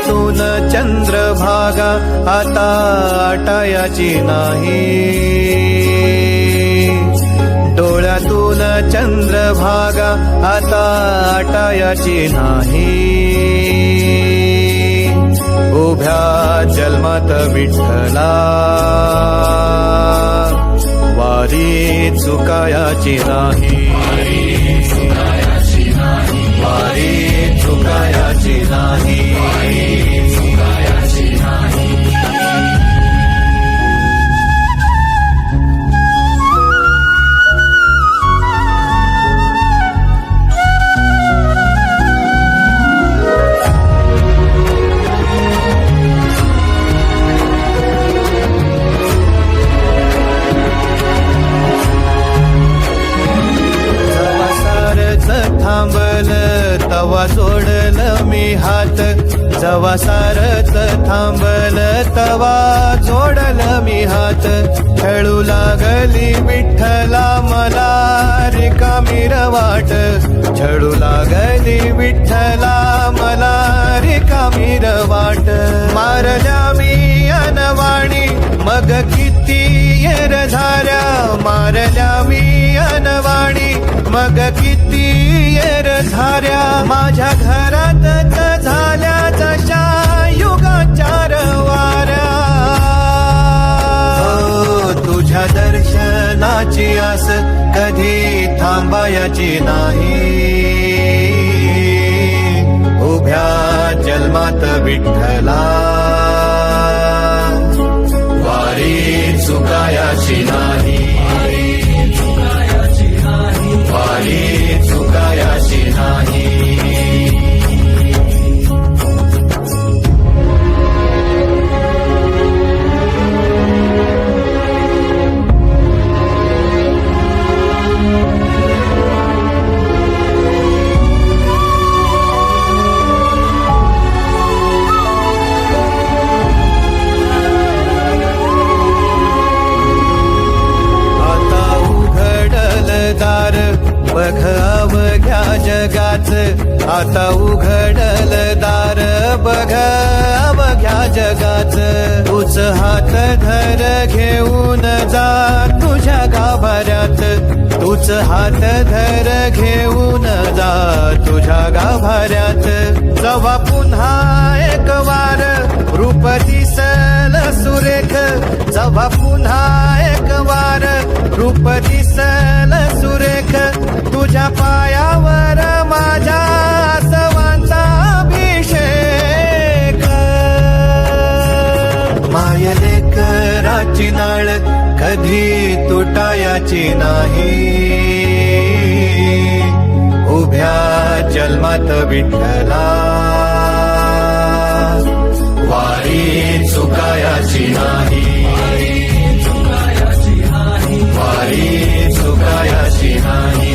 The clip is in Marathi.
डोळ्यातून चंद्रभागा आता आटायाची नाही, डोळ्यातून चंद्रभागा आता आटायाची नाही. उभ्या जन्मात विठ्ठला वारी चुकायाची नाही, वारी चुकायाची नाही. थांबल तवा जोडल मी हात, जवा सारच थांबल तवा जोडल मी हात. खेळू लागली विठ्ठला मला रिकामी रवाट, छळू लागली विठ्ठला मला रिकामी रवाट. मारल्या मी अनवाणी मग किती येर झाल्या, मारल्या मी अनवाणी मग किती येर झाल्या. माझ्या घरातच झाल्या जशा युगाचार वाऱ्या. तुझ्या दर्शनाची आस कधी थांबायची नाही, उभ्या जन्मात विठ्ठला वारी चुकायाची नाही, वारी चुकायाची नाही. बघ अवघ्या जगाच, आता उघडल दार बघ अवघ्या जगाच. तूच हात धर घेऊन जा तुझ्या गाभाऱ्यात, तूच हात धर घेऊन जा तुझ्या गाभाऱ्यात. जवा पुन्हा एक वार रूप दिसल सुरेख, जवा पुन्हा एक वार रूप दिसल सुरेख. तुझ्या पायावर माझ्या आसवांचा अभिषेक. मायलेकराची नाळ कधी तुटायाची नाही, उभ्या जन्मात विठ्ठला वारी चुकायाची नाही, वारी चुकायाची नाही.